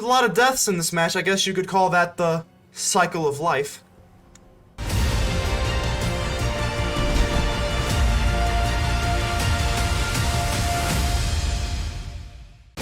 a lot of deaths in this match. I guess you could call that the cycle of life.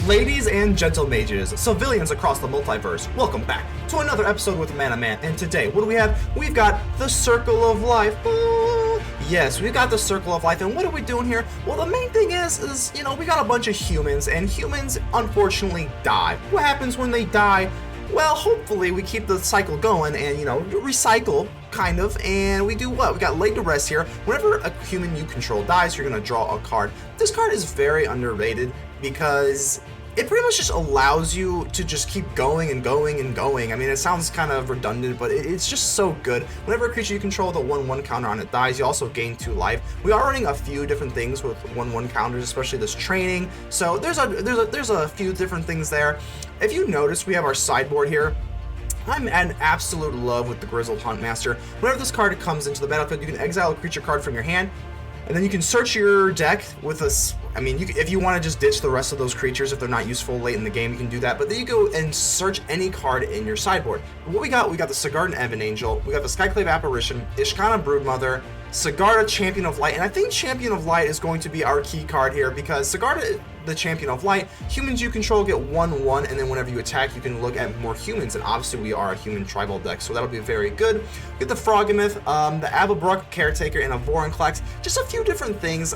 Ladies and gentle mages, civilians across the multiverse, welcome back to another episode with ManaMan. And today, what do we have? We've got the Circle of Life. Ooh, yes, we've got the Circle of Life. And what are we doing here? Well, the main thing is, you know, we got a bunch of humans, and humans unfortunately die. What happens when they die? Well, hopefully we keep the cycle going and, you know, recycle, kind of, and we do what? We got Laid to Rest here. Whenever a human you control dies, you're going to draw a card. This card is very underrated because it pretty much just allows you to just keep going and going and going. I mean, it sounds kind of redundant, but it's just so good. Whenever a creature you control with a 1/1 counter on it dies, you also gain 2 life. We are running a few different things with 1/1 counters, especially this training. So there's a few different things there. If you notice, we have our sideboard here. I'm in absolute love with the Grizzled Huntmaster. Whenever this card comes into the battlefield, you can exile a creature card from your hand, and then you can search your deck with a, I mean, if you want to just ditch the rest of those creatures if they're not useful late in the game, you can do that. But then you go and search any card in your sideboard. What we got the Sigardian Evangel, we got the Skyclave Apparition, Ishkanah Broodmother, Sigarda Champion of Light, and I think Champion of Light is going to be our key card here because Sigarda, the Champion of Light, humans you control get 1/1, and then whenever you attack, you can look at more humans, and obviously we are a human tribal deck, so that'll be very good. We get the Froghemoth, the Avabruck, Caretaker, and a Vorinclex. Just a few different things.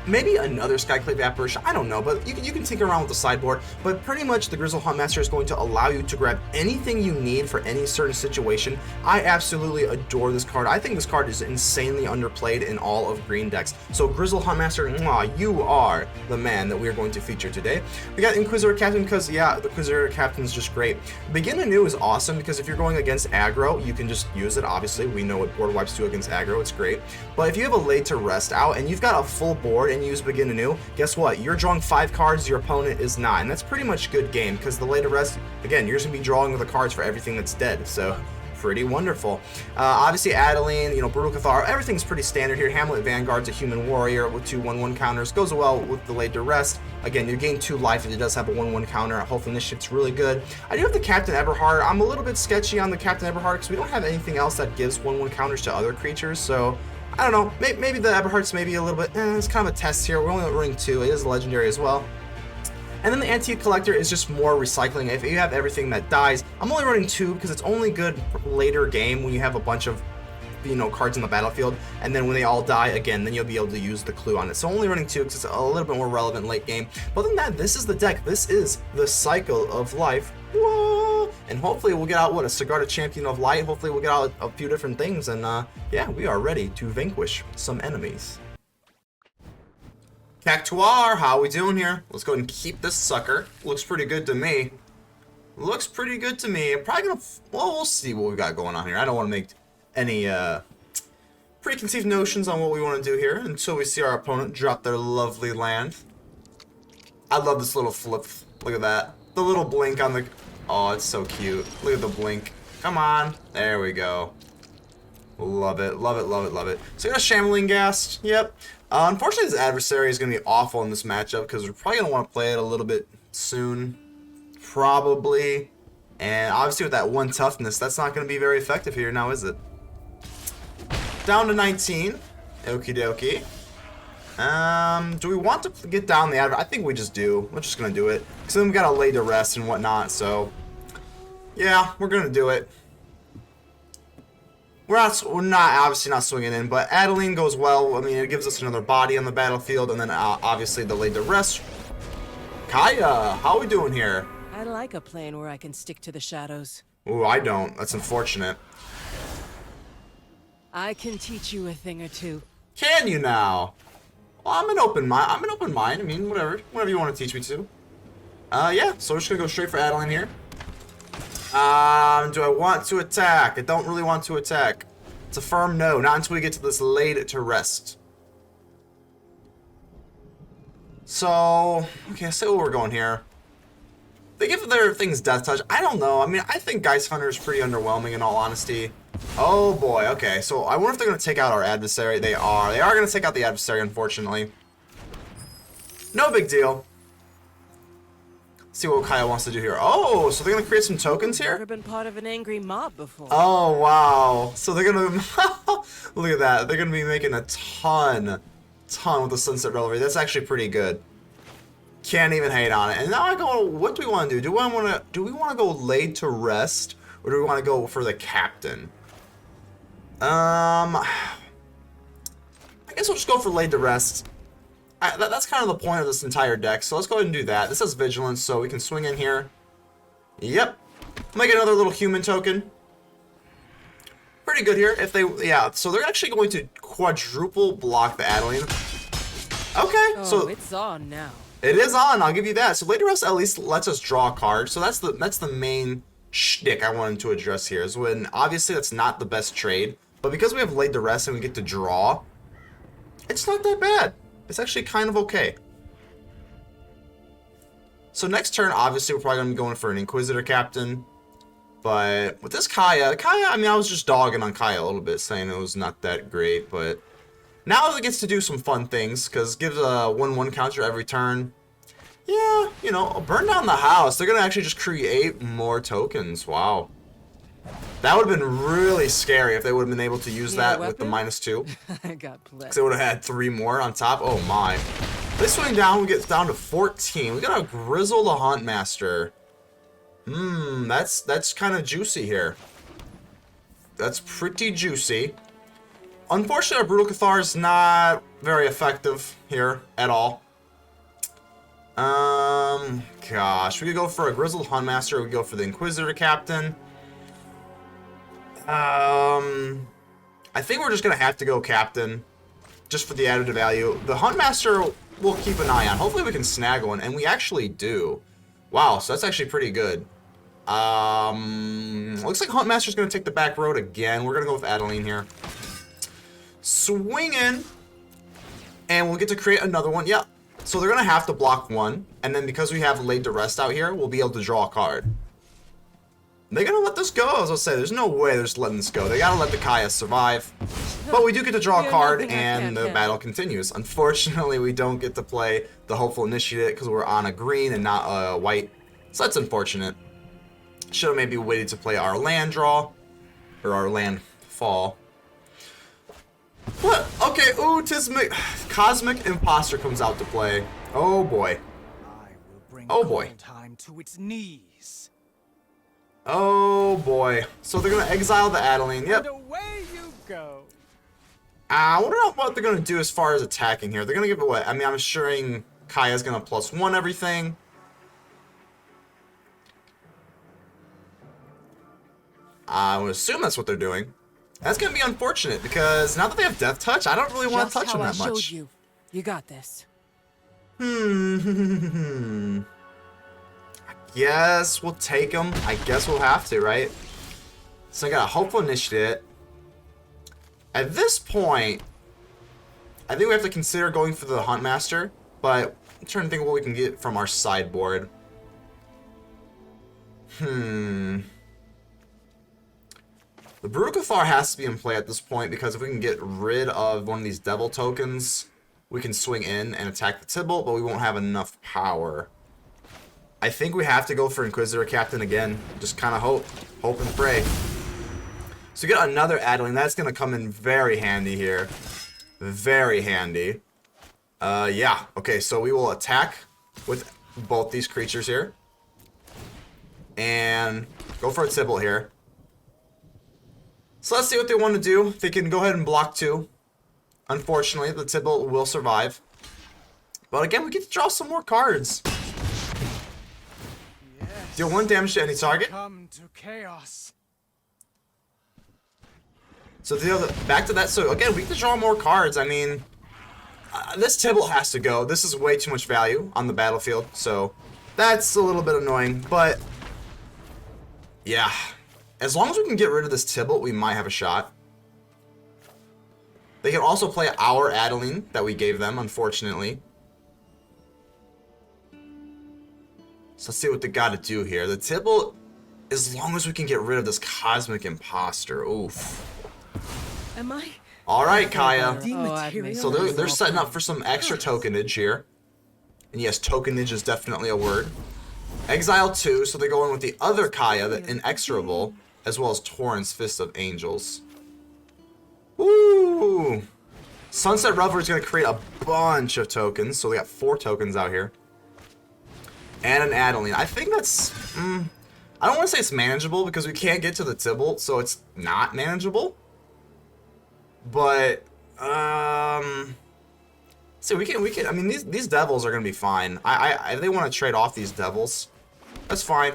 Maybe another Skyclave Apparition, I don't know, but you can tinker around with the sideboard. But pretty much the Grizzled Huntmaster is going to allow you to grab anything you need for any certain situation. I absolutely adore this card. I think this card is insanely underplayed in all of green decks. So Grizzled Huntmaster, mwah, you are the man that we are going to feature today. We got Inquisitor Captain because, yeah, the Inquisitor Captain is just great. Begin Anew is awesome because if you're going against aggro, you can just use it. Obviously, we know what board wipes do against aggro. It's great. But if you have a Laid to Rest out and you've got a full board and use Begin Anew, guess what? You're drawing 5 cards, your opponent is not, and that's pretty much good game because the Laid to Rest, again, you're just gonna be drawing the cards for everything that's dead, so pretty wonderful. Obviously Adeline, you know, Brutal Cathar, everything's pretty standard here. Hamlet Vanguard's a human warrior with 2 1/1 counters, goes well with the Laid to Rest. Again, you gain 2 life if it does have a 1/1 counter. Hopefully Initiative's really good. I do have the Captain Eberhart. I'm a little bit sketchy on the Captain Eberhart because we don't have anything else that gives 1/1 counters to other creatures, so I don't know, maybe the Eberhart's maybe a little bit, it's kind of a test here. We're only running 2, it is legendary as well. And then the Antique Collector is just more recycling. If you have everything that dies, I'm only running 2 because it's only good later game when you have a bunch of, you know, cards on the battlefield, and then when they all die again, then you'll be able to use the clue on it. So only running 2 because it's a little bit more relevant late game. But other than that, this is the deck. This is the Cycle of Life. Whoa! And hopefully we'll get out, what, a Sigarda Champion of Light. Hopefully we'll get out a few different things, and yeah, we are ready to vanquish some enemies. Cathar, how we doing here? Let's go ahead and keep this sucker. Looks pretty good to me. Looks pretty good to me. I'm probably gonna, well, we'll see what we got going on here. I don't want to make any preconceived notions on what we want to do here until we see our opponent drop their lovely land. I love this little flip. Look at that. The little blink on the, oh, it's so cute. Look at the blink. Come on. There we go. Love it, love it, love it, love it. So we got a Shambling Ghast. Yep. Unfortunately, this adversary is going to be awful in this matchup because we're probably going to want to play it a little bit soon. Probably. And obviously with that 1 toughness, that's not going to be very effective here now, is it? Down to 19. Okie dokie. Do we want to get down the adversary? I think we just do. We're just going to do it. Because then we got to Lay to Rest and whatnot, so yeah, we're going to do it. We're not obviously not swinging in, but Adeline goes well. I mean, it gives us another body on the battlefield, and then obviously the Laid to Rest. Kaya, how we doing here? I like a plane where I can stick to the shadows. Ooh, I don't. That's unfortunate. I can teach you a thing or two. Can you now? Well, I'm an open mind. I mean, whatever you want to teach me to. Yeah. So we're just gonna go straight for Adeline here. Do I want to attack? I don't really want to attack. It's a firm no. Not until we get to this Laid to Rest. So, okay, let's see where we're going here. They give their things Death Touch. I don't know. I mean, I think Geist Hunter is pretty underwhelming in all honesty. Oh boy, okay. So I wonder if they're going to take out our adversary. They are. They are going to take out the adversary, unfortunately. No big deal. See what Kaya wants to do here. Oh, so they're gonna create some tokens here? Never been part of an angry mob before. Oh, wow. So they're gonna... Look at that. They're gonna be making a ton with the Sunset Revelry. That's actually pretty good. Can't even hate on it. And now I go, what do we want to do? Do we want to go laid to rest, or do we want to go for the captain? I guess we'll just go for laid to rest. That's kind of the point of this entire deck, so let's go ahead and do that. This has vigilance, so we can swing in here. Yep. Make another little human token. Pretty good here. If they, yeah, so they're actually going to quadruple block the Adeline. Okay, Oh, so it's on now. it is on, I'll give you that. So later rest at least lets us draw a card. So that's the main shtick I wanted to address here, is when obviously that's not the best trade, but because we have laid to rest and we get to draw, it's not that bad. It's actually kind of okay. So next turn, obviously we're probably gonna be going for an Inquisitor Captain. But with this Kaya, I mean, I was just dogging on Kaya a little bit, saying it was not that great, but now it gets to do some fun things, because it gives a 1/1 counter every turn. Yeah, you know, burn down the house. They're going to actually just create more tokens. Wow. That would have been really scary if they would have been able to use that with the -2. I got plenty. Because they would have had 3 more on top. Oh my. They swing down, we get down to 14. We got a Grizzled Huntmaster. That's kind of juicy here. That's pretty juicy. Unfortunately, our Brutal Cathar is not very effective here at all. Gosh, we could go for a Grizzled Huntmaster. We could go for the Inquisitor Captain. I think we're just gonna have to go Captain, just for the added value. The Huntmaster we'll keep an eye on. Hopefully we can snag one, and we actually do. Wow, so that's actually pretty good. Looks like Huntmaster's gonna take the back road again. We're gonna go with Adeline here. Swing in, and we'll get to create another one. Yeah, so they're gonna have to block one, and then because we have laid to rest out here, we'll be able to draw a card. They're gonna let this go. As I say, there's no way they're just letting this go. They gotta let the Kaya survive. But we do get to draw a card, and the battle continues. Unfortunately, we don't get to play the Hopeful Initiate because we're on a green and not a white. So that's unfortunate. Should have maybe waited to play our land draw, or our land fall. What? Okay, ooh, Cosmic Imposter comes out to play. Oh boy. Oh boy. Time to its knees. Oh boy. So they're gonna exile the Adeline. Yep. And away you go. I wonder what they're gonna do as far as attacking here. They're gonna give it what? I mean, I'm assuring Kaya's gonna +1 everything. I would assume that's what they're doing. That's gonna be unfortunate because now that they have Death Touch, I don't really want to touch them that much. You got this. I guess we'll take them. I guess we'll have to, right? So I got a Hopeful Initiate. At this point, I think we have to consider going for the Huntmaster, but I'm trying to think of what we can get from our sideboard. The Brutal Cathar has to be in play at this point because if we can get rid of one of these Devil tokens, we can swing in and attack the Tibalt, but we won't have enough power. I think we have to go for Inquisitor Captain again. Just kind of hope and pray. So we get another Adeline. That's going to come in very handy here. Very handy. Yeah. Okay, so we will attack with both these creatures here. And go for a Tibalt here. So let's see what they want to do. They can go ahead and block 2. Unfortunately, the Tibalt will survive. But again, we get to draw some more cards. Yes. Deal 1 damage to any target. Come to chaos. So back to that. So again, we get to draw more cards. I mean, this Tibalt has to go. This is way too much value on the battlefield. So that's a little bit annoying. But yeah, as long as we can get rid of this Tibalt, we might have a shot. They can also play our Adeline that we gave them, unfortunately. So let's see what they got to do here. The Tibalt, as long as we can get rid of this Cosmic Imposter. Oof. Am I? All right, Kaya. Oh, So they're setting up for some extra tokenage here. And yes, tokenage is definitely a word. Exile 2, so they go in with the other Kaya, the Inexorable, as well as Torrent's Fist of Angels. Woo! Sunset Reverie is going to create a bunch of tokens, so we got 4 tokens out here. And an Adeline. I think that's... I don't want to say it's manageable, because we can't get to the Tybalt, so it's not manageable. But, see, we can, I mean, these devils are going to be fine. If they want to trade off these devils, that's fine.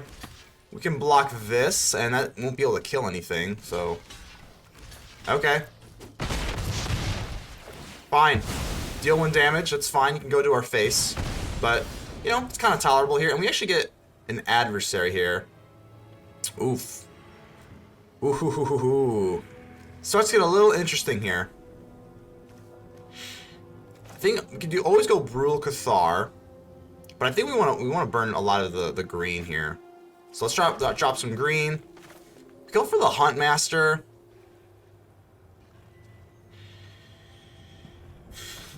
We can block this, and that won't be able to kill anything, so... Okay. Fine. Deal 1 damage, that's fine. You can go to our face. But, you know, it's kind of tolerable here. And we actually get an adversary here. Oof. Ooh. Starts to get a little interesting here. I think we could always go Brutal Cathar. But I think we want to burn a lot of the green here. So let's drop some green. Go for the Huntmaster.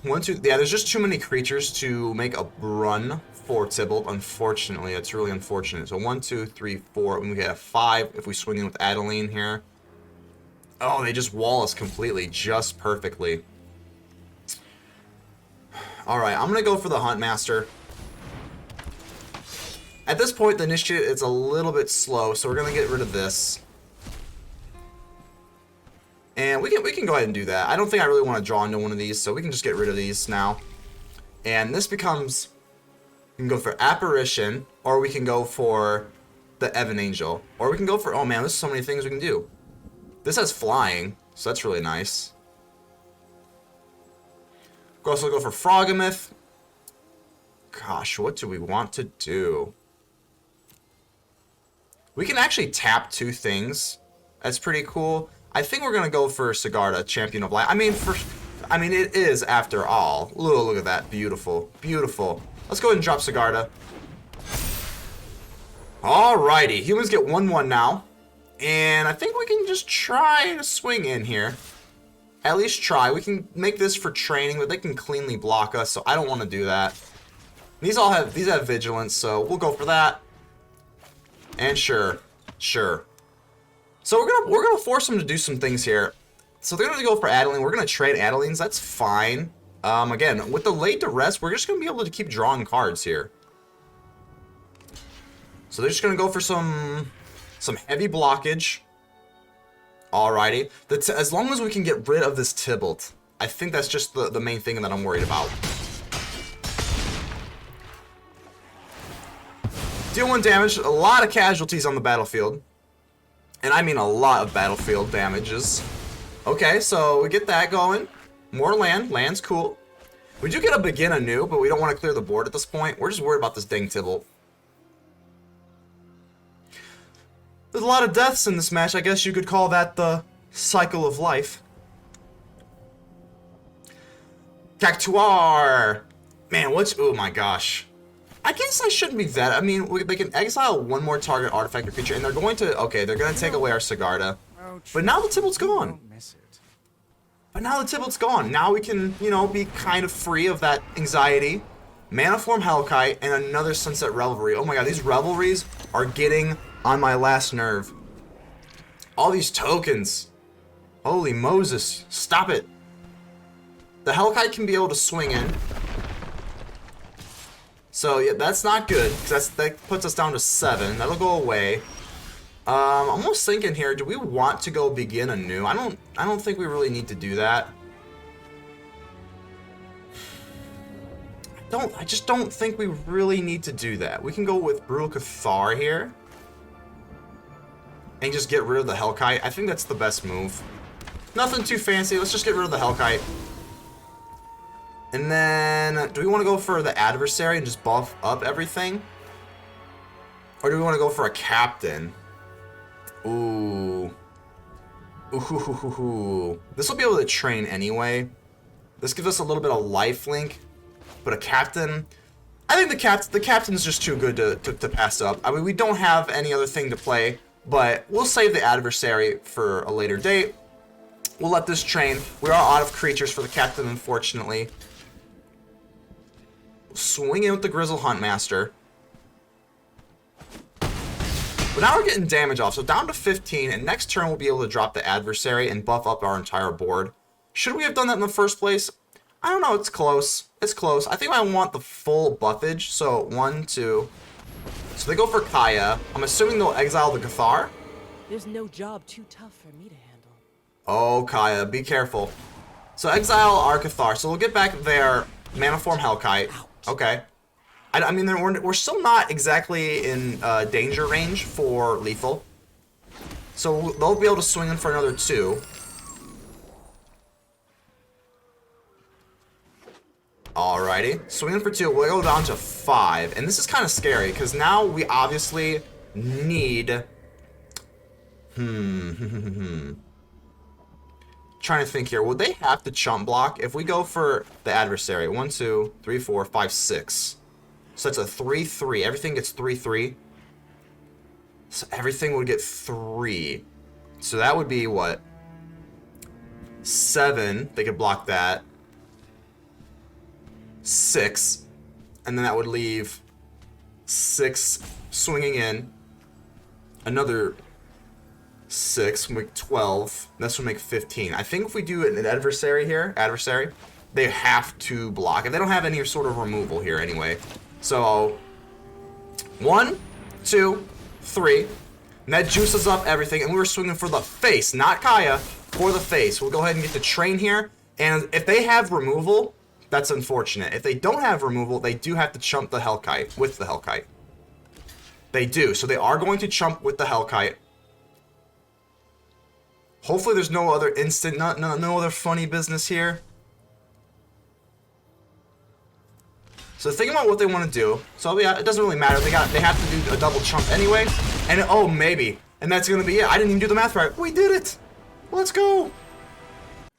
1, 2, yeah, there's just too many creatures to make a run for Tybalt, unfortunately. It's really unfortunate. So 1, 2, 3, 4, and we get a 5 if we swing in with Adeline here. Oh, they just wall us completely, just perfectly. Alright, I'm gonna go for the Huntmaster. At this point, the initiative is a little bit slow, so we're gonna get rid of this. And we can go ahead and do that. I don't think I really want to draw into one of these, so we can just get rid of these now. And this becomes... We can go for Apparition, or we can go for the Evangel. Or we can go for... Oh man, there's so many things we can do. This has flying, so that's really nice. We can also go for Froghemoth. Gosh, what do we want to do? We can actually tap 2 things. That's pretty cool. I think we're gonna go for Sigarda, Champion of Light. I mean, it is after all. Ooh, look at that, beautiful, beautiful. Let's go ahead and drop Sigarda. Alrighty, humans get 1/1 now, and I think we can just try to swing in here. At least try. We can make this for training, but they can cleanly block us, so I don't want to do that. These have vigilance, so we'll go for that. And sure. So we're gonna force them to do some things here. So they're gonna go for Adeline. We're gonna trade Adelines. That's fine. Again, with the late duress, we're just gonna be able to keep drawing cards here. So they're just gonna go for some heavy blockage. Alrighty. As long as we can get rid of this Tybalt, I think that's just the main thing that I'm worried about. Deal 1 damage. A lot of casualties on the battlefield. And I mean a lot of battlefield damages. Okay, so we get that going. More land. Land's cool. We do get a Begin Anew, but we don't want to clear the board at this point. We're just worried about this dang Tybalt. There's a lot of deaths in this match. I guess you could call that the cycle of life. Cathar! Man, oh my gosh. I guess I shouldn't be that. I mean, they can exile 1 more target artifact or creature, and they're going to... Okay, they're going to take away our Sigarda. But now the Tybalt's gone. But now the Tybalt's gone. Now we can, you know, be kind of free of that anxiety. Mana Form Hellkite and another Sunset Revelry. Oh my god, these Revelries are getting on my last nerve. All these tokens. Holy Moses. Stop it. The Hellkite can be able to swing in. So yeah, that's not good, because that puts us down to 7. That'll go away. I'm almost thinking here, do we want to go Begin Anew? I don't think we really need to do that. I just don't think we really need to do that. We can go with Brutal Cathar here. And just get rid of the Hellkite. I think that's the best move. Nothing too fancy, let's just get rid of the Hellkite. And then, do we want to go for the Adversary and just buff up everything? Or do we want to go for a Captain? Ooh. Ooh. This will be able to train anyway. This gives us a little bit of lifelink. But a Captain... I think the Captain's just too good to pass up. I mean, we don't have any other thing to play. But we'll save the Adversary for a later date. We'll let this train. We are out of creatures for the Captain, unfortunately. Swing in with the Grizzled Huntmaster. But now we're getting damage off, so down to 15, and next turn we'll be able to drop the adversary and buff up our entire board. Should we have done that in the first place? I don't know, it's close. It's close. I think I want the full buffage, so 1, 2. So they go for Kaya. I'm assuming they'll exile the Cathar. There's no job too tough for me to handle. Oh, Kaya, be careful. So exile our Cathar. So we'll get back their Mana Form Hellkite. Okay. I mean, we're still not exactly in danger range for lethal. So they'll be able to swing in for another 2. Alrighty. Swing in for 2. We'll go down to 5. And this is kind of scary, because now we obviously need... Trying to think here. Would they have to chump block? If we go for the adversary. 1, 2, 3, 4, 5, 6. So that's a 3-3. Everything gets 3-3. So everything would get 3. So that would be what? 7. They could block that. 6. And then that would leave 6 swinging in. Another 6 would make 12. This would make 15. I think if we do an adversary here, they have to block. And they don't have any sort of removal here anyway. So 1, 2, 3. And that juices up everything. And we were swinging for the face, not Kaya, for the face. We'll go ahead and get the train here. And if they have removal, that's unfortunate. If they don't have removal, they do have to chump the Hellkite with the Hellkite. They do. So they are going to chump with the Hellkite. Hopefully there's no other instant, no other funny business here. So think about what they want to do. So yeah, it doesn't really matter. They have to do a double chump anyway. And oh, maybe. And that's going to be it. I didn't even do the math right. We did it. Let's go.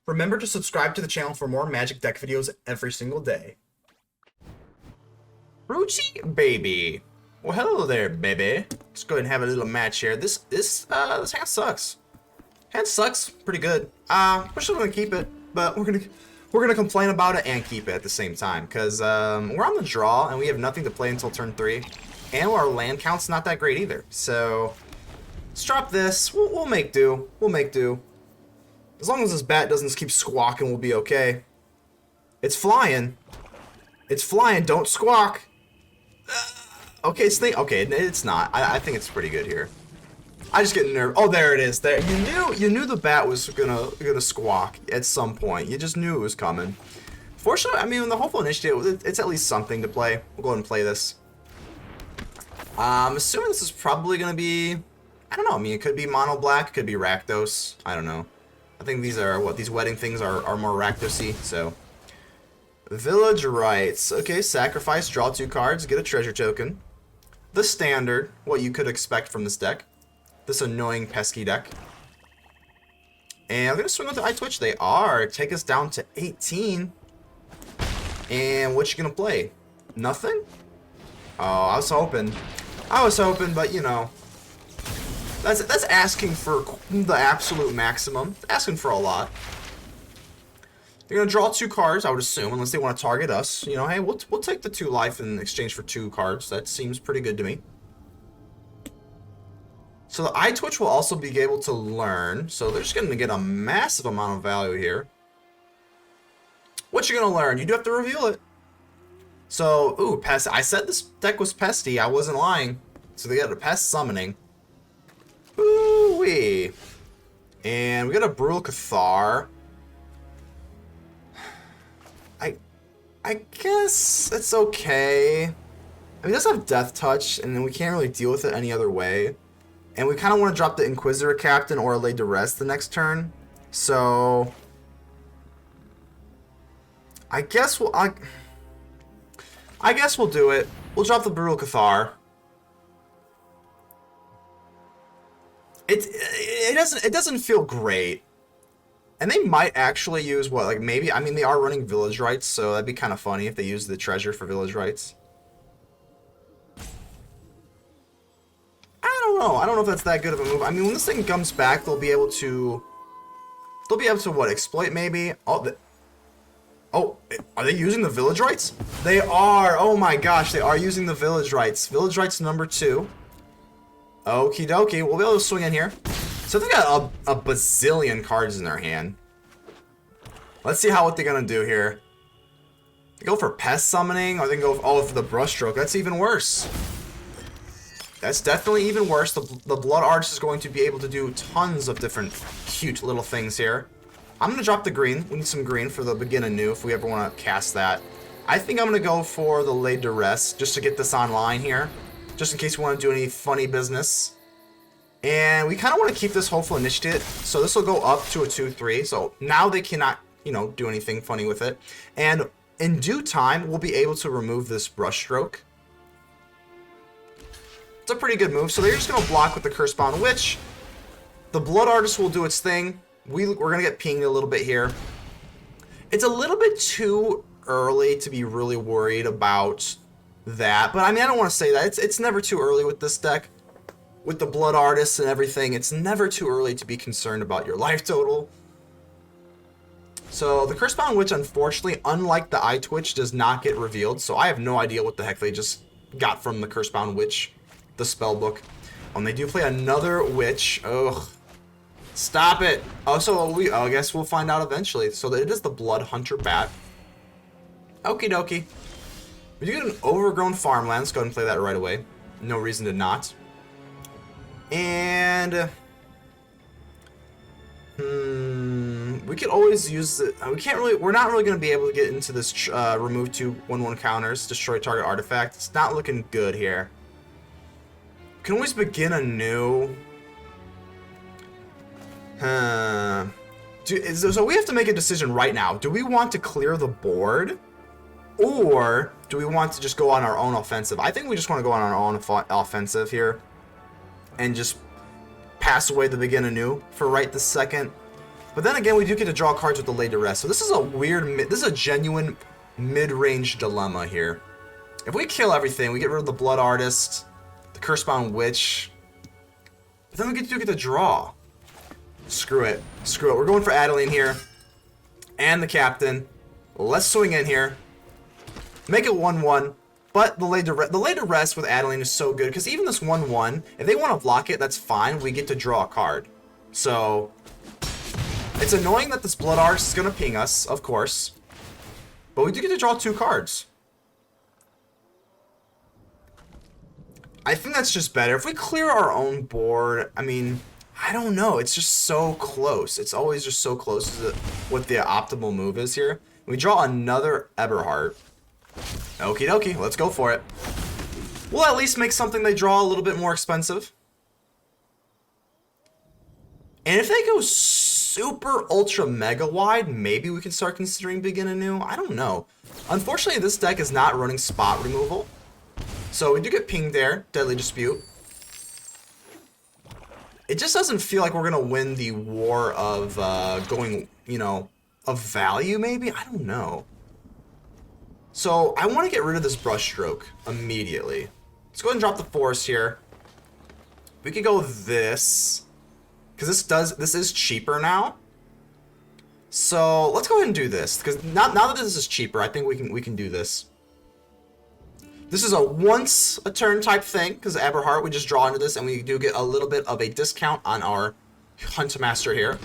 Remember to subscribe to the channel for more Magic deck videos every single day. Ruchi baby. Well, hello there, baby. Let's go ahead and have a little match here. This hand sucks. Hand sucks pretty good. We're still gonna keep it, but we're gonna complain about it and keep it at the same time, because we're on the draw and we have nothing to play until turn 3, and our land count's not that great either. So let's drop this. We'll make do. We'll make do. As long as this bat doesn't keep squawking, we'll be okay. It's flying. It's flying. Don't squawk. Okay, okay, it's not. I think it's pretty good here. I just get nervous. Oh, there it is. There, you knew the bat was gonna squawk at some point. You just knew it was coming. Fortunately, I mean, the hopeful initiative, it's at least something to play. We'll go ahead and play this. I'm assuming this is probably gonna be, I don't know. I mean, it could be mono black, it could be Rakdos. I don't know. I think these are what these wedding things are more Rakdos-y. So, Village Rites. Okay, sacrifice, draw 2 cards, get a treasure token. The standard, what you could expect from this deck. This annoying pesky deck. And I'm gonna swing with the eye twitch. They are. Take us down to 18. And what you gonna play? Nothing? Oh, I was hoping, but you know, that's asking for the absolute maximum. Asking for a lot. They're gonna draw 2 cards, I would assume, unless they want to target us. You know, hey, we'll take the 2 life in exchange for 2 cards. That seems pretty good to me. So the eye twitch will also be able to learn. So they're just gonna get a massive amount of value here. What you gonna learn? You do have to reveal it. So, ooh, pest. I said this deck was pesty. I wasn't lying. So they got a pest summoning. Ooh wee. And we got a Brutal Cathar. I guess it's okay. I mean, it does have Death Touch, and then we can't really deal with it any other way. And we kind of want to drop the Inquisitor Captain or Lay to Rest the next turn. So I guess we'll do it. We'll drop the Brutal Cathar. It doesn't feel great. And they might actually use what, like maybe, I mean, they are running Village Rites, so that'd be kind of funny if they use the treasure for Village Rites. I don't know if that's that good of a move. I mean, when this thing comes back, they'll be able to what, exploit maybe? Oh, are they using the Village Rites? They are. Oh my gosh, they are using the Village Rites. Village Rites number 2. Okie dokie, we'll be able to swing in here. So they got a bazillion cards in their hand. Let's see what they're gonna do here. They go for pest summoning, or they can go for the brushstroke. That's even worse. That's definitely even worse. The Blood Artist is going to be able to do tons of different cute little things here. I'm gonna drop the green. We need some green for the Begin Anew if we ever want to cast that. I think I'm gonna go for the Lay Duress just to get this online here, just in case we want to do any funny business. And we kind of want to keep this Hopeful Initiate, so this will go up to a 2/3. So now they cannot, you know, do anything funny with it. And in due time, we'll be able to remove this Brushstroke. It's a pretty good move. So they're just going to block with the Cursebound Witch. The Blood Artist will do its thing. We're going to get pinged a little bit here. It's a little bit too early to be really worried about that. But I mean, I don't want to say that. It's never too early with this deck. With the Blood Artists and everything, it's never too early to be concerned about your life total. So the Cursebound Witch, unfortunately, unlike the Eye Twitch, does not get revealed. So I have no idea what the heck they just got from the Cursebound Witch, the spellbook. And they do play another Witch. Ugh. Stop it. Oh, so I guess we'll find out eventually. So it is the Blood Hunter Bat. Okie dokie. We do get an Overgrown Farmland. Let's go ahead and play that right away. No reason to not. And we could always use it. We're not really going to be able to get into this remove 2 1/1 counters, destroy target artifact. It's not looking good here. Can always Begin Anew. So we have to make a decision right now. Do we want to clear the board, or do we want to just go on our own offensive? I think we just want to go on our own offensive here. And just pass away the Begin Anew for right this second. But then again, we do get to draw cards with the Lay Duress. So this is a genuine mid-range dilemma here. If we kill everything, we get rid of the Blood Artist, the Cursebound Witch, but then we do get to draw. Screw it. Screw it. We're going for Adeline here. And the Captain. Let's swing in here. Make it 1/1. But the Lay Duress with Adeline is so good, because even this 1/1, if they want to block it, that's fine. We get to draw a card. So, it's annoying that this Blood Artist is going to ping us, of course. But we do get to draw 2 cards. I think that's just better. If we clear our own board, I mean, I don't know. It's just so close. It's always just so close to what the optimal move is here. We draw another Eberhart. Okie dokie, let's go for it. We'll at least make something they draw a little bit more expensive. And if they go super ultra mega wide, maybe we can start considering Begin Anew. I don't know. Unfortunately, this deck is not running spot removal. So we do get pinged there, Deadly Dispute. It just doesn't feel like we're going to win the war of going, you know, of value maybe? I don't know. So I want to get rid of this Brushstroke immediately. Let's go ahead and drop the Forest here. We could go this, because this is cheaper now. So let's go ahead and do this, because now that this is cheaper, I think we can do this. This is a once a turn type thing, because Eberhart, we just draw into this, and we do get a little bit of a discount on our Huntmaster here.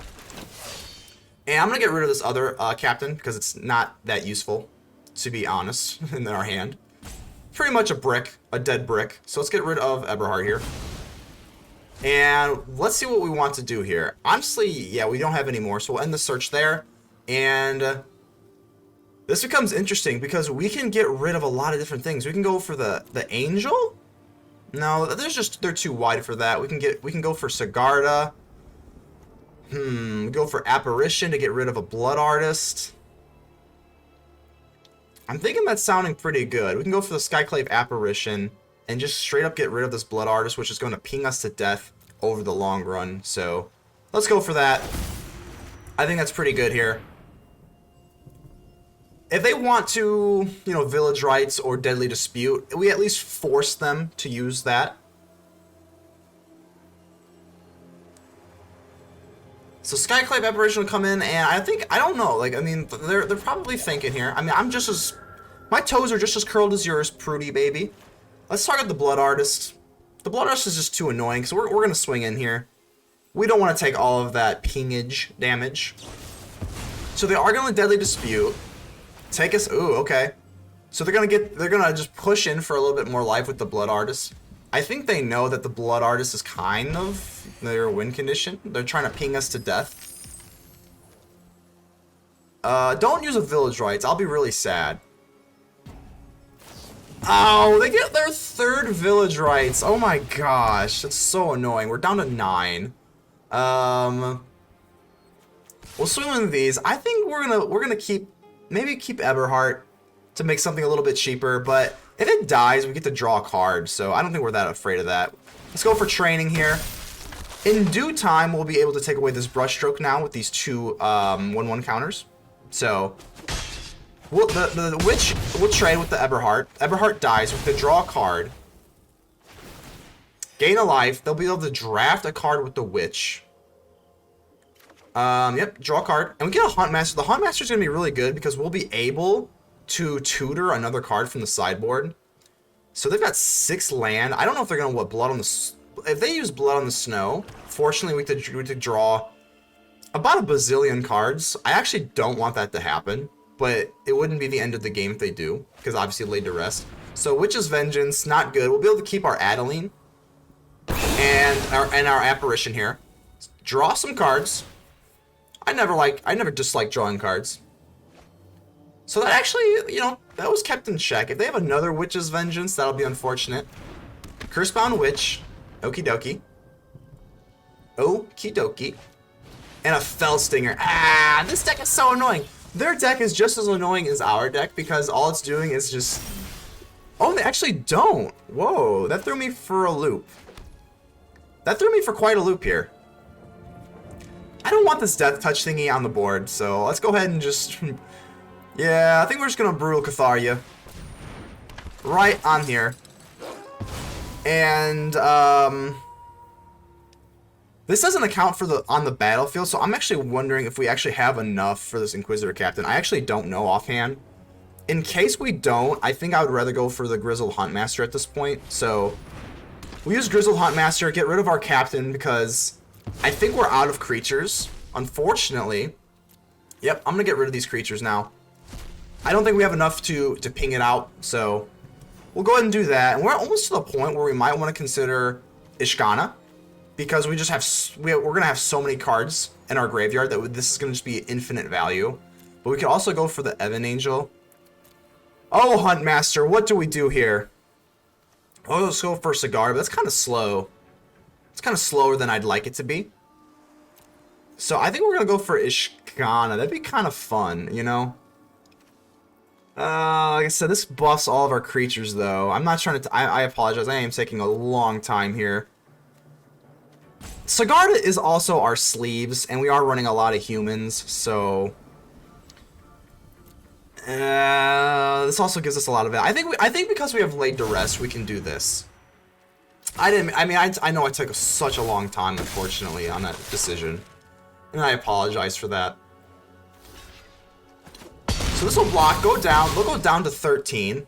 And I'm gonna get rid of this other Captain, because it's not that useful, to be honest, in our hand. Pretty much a brick, a dead brick. So let's get rid of Eberhart here. And let's see what we want to do here. Honestly, yeah, we don't have any more, so we'll end the search there. And this becomes interesting because we can get rid of a lot of different things. We can go for the Angel. No, they're too wide for that. We can go for Sigarda. Go for Apparition to get rid of a Blood Artist. I'm thinking that's sounding pretty good. We can go for the Skyclave Apparition and just straight up get rid of this Blood Artist, which is going to ping us to death over the long run. So let's go for that. I think that's pretty good here. If they want to, you know, Village Rites or Deadly Dispute, we at least force them to use that. So Skyclave Apparition will come in, and I don't know, like, I mean, they're probably thinking here. I mean, my toes are just as curled as yours, Prudy baby. Let's target the Blood Artist. The Blood Rush is just too annoying, so we're going to swing in here. We don't want to take all of that pingage damage. So they are going to Deadly Dispute. Take us... Ooh, okay. So they're going to just push in for a little bit more life with the Blood Artist. I think they know that the Blood Artist is kind of their win condition. They're trying to ping us to death. Don't use a Village Rites. I'll be really sad. Oh, they get their 3rd Village Rites. Oh my gosh, that's so annoying. We're down to 9. We'll swing with these. I think we're gonna keep Eberhart to make something a little bit cheaper, but if it dies, we get to draw a card, so I don't think we're that afraid of that. Let's go for training here. In due time, we'll be able to take away this Brushstroke now with these 2 1/1 counters. So the Witch will trade with the Eberhart. Eberhart dies. We have to draw a card. Gain a life. They'll be able to draft a card with the Witch. Yep, draw a card. And we get a Huntmaster. The Huntmaster is going to be really good because we'll be able to tutor another card from the sideboard. So they've got 6 land. I don't know if they're going to want Blood on the... If they use Blood on the Snow, fortunately we could draw about a bazillion cards. I actually don't want that to happen, but it wouldn't be the end of the game if they do, because obviously laid to rest. So Witch's Vengeance, not good. We'll be able to keep our Adeline and our Apparition here. Draw some cards. I never disliked drawing cards. So that actually, you know, that was kept in check. If they have another Witch's Vengeance, that'll be unfortunate. Cursebound Witch. Okie dokie. Okie dokie. And a Fell Stinger. Ah, this deck is so annoying. Their deck is just as annoying as our deck because all it's doing is just... Oh, they actually don't. Whoa, that threw me for a loop. That threw me for quite a loop here. I don't want this Death Touch thingy on the board, so let's go ahead and just... Yeah, I think we're just going to Brutal Cathar you. Right on here. And, this doesn't account for on the battlefield, so I'm actually wondering if we actually have enough for this Inquisitor Captain. I actually don't know offhand. In case we don't, I think I would rather go for the Grizzled Huntmaster at this point. So, we use Grizzled Huntmaster, get rid of our Captain, because I think we're out of creatures, unfortunately. Yep, I'm going to get rid of these creatures now. I don't think we have enough to ping it out, so we'll go ahead and do that. And we're almost to the point where we might want to consider Ishkanah, because we just have we're going to have so many cards in our graveyard that this is going to just be infinite value. But we could also go for the Evangel. Oh, Huntmaster, what do we do here? Oh, let's go for Sigarda, but that's kind of slow. It's kind of slower than I'd like it to be. So I think we're going to go for Ishkanah. That'd be kind of fun, you know? Like I said, this buffs all of our creatures, though. I'm not trying to... I apologize. I am taking a long time here. Sigarda is also our sleeves, and we are running a lot of humans, so... this also gives us a lot of... I think because we have laid to rest, we can do this. I know I took such a long time, unfortunately, on that decision. And I apologize for that. So this will block, go down. They'll go down to 13.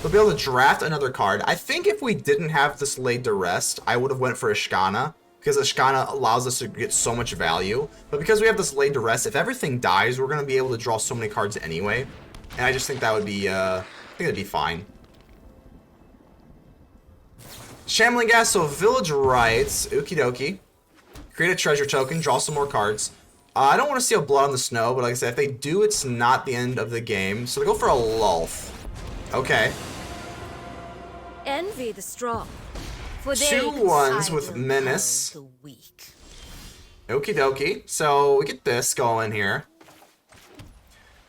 They'll be able to draft another card. I think if we didn't have this laid to rest, I would have went for Ishkanah, because Ishkanah allows us to get so much value. But because we have this laid to rest, if everything dies, we're going to be able to draw so many cards anyway. And I just think that would be, I think that'd be fine. Shambling Gas, so Village Rites, okie dokie. Create a treasure token, draw some more cards. I don't want to see a Blood on the Snow, but like I said, if they do, it's not the end of the game. So they go for a Lulth. Okay. Envy the strong. For they 2/1s with Menace. the weak. Okie dokie. So we get this going here.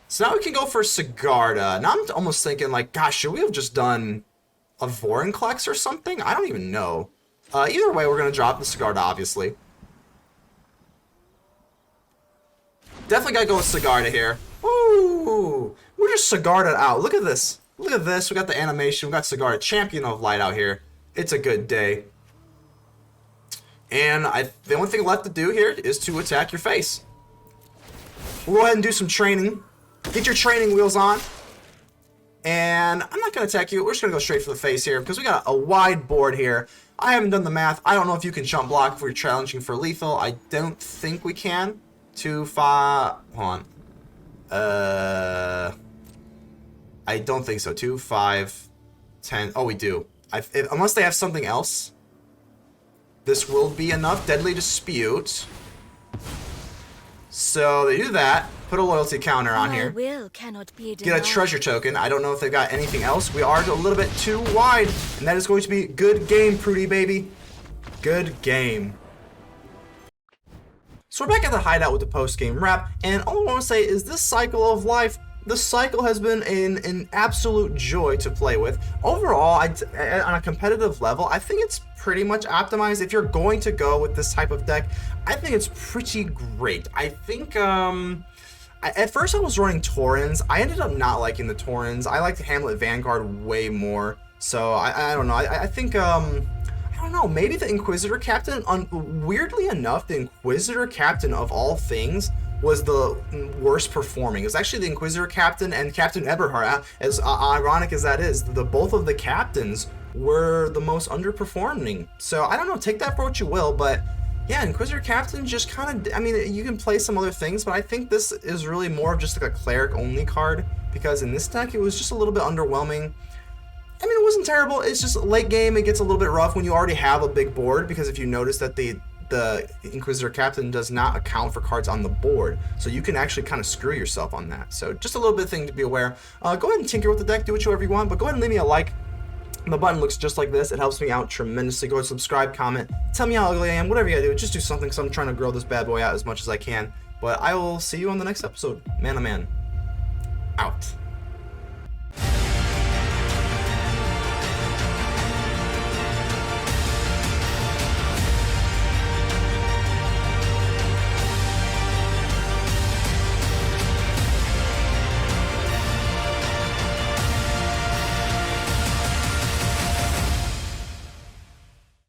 So now we can go for Sigarda. Now I'm almost thinking, like, gosh, should we have just done a Vorinclex or something? I don't even know. Either way, we're going to drop the Sigarda, obviously. Definitely got to go with Sigarda here. Ooh, we're just Sigarda out. Look at this. Look at this. We got the animation. We got Sigarda, Champion of Light out here. It's a good day. And the only thing left to do here is to attack your face. We'll go ahead and do some training. Get your training wheels on. And I'm not going to attack you. We're just going to go straight for the face here because we got a wide board here. I haven't done the math. I don't know if you can chump block if we're challenging for lethal. I don't think we can. 2, 5... Hold on. I don't think so. 2, 5, 10... Oh, we do. Unless they have something else. This will be enough. Deadly Dispute. So they do that. Put a loyalty counter on here. Will cannot be Get a treasure token. I don't know if they've got anything else. We are a little bit too wide. And that is going to be good game, Prudy baby. Good game. So we're back at the hideout with the post-game wrap. And all I want to say is this cycle of life, the cycle has been an absolute joy to play with. Overall, on a competitive level, I think it's pretty much optimized. If you're going to go with this type of deck, I think it's pretty great. I think, at first I was running Taurens. I ended up not liking the Taurens. I like the Hamlet Vanguard way more. So, I don't know. I think, I don't know, maybe the Inquisitor Captain, weirdly enough, the Inquisitor Captain of all things was the worst performing. It was actually the Inquisitor Captain and Captain Eberhart. As ironic as that is, both of the captains were the most underperforming. So I don't know, take that for what you will, but yeah, Inquisitor Captain just kind of, I mean, you can play some other things, but I think this is really more of just like a cleric only card, because in this deck it was just a little bit underwhelming. I mean, it wasn't terrible, it's just late game it gets a little bit rough when you already have a big board, because if you notice that the Inquisitor Captain does not account for cards on the board, so you can actually kind of screw yourself on that. So just a little bit of thing to be aware. Go ahead and tinker with the deck, do whatever you want, but go ahead and leave me a like. The button looks just like this. It helps me out tremendously. Go ahead and subscribe, comment, tell me how ugly I am, whatever you gotta do. Just do something, because I'm trying to grow this bad boy out as much as I can. But I will see you on the next episode. ManaMan, out.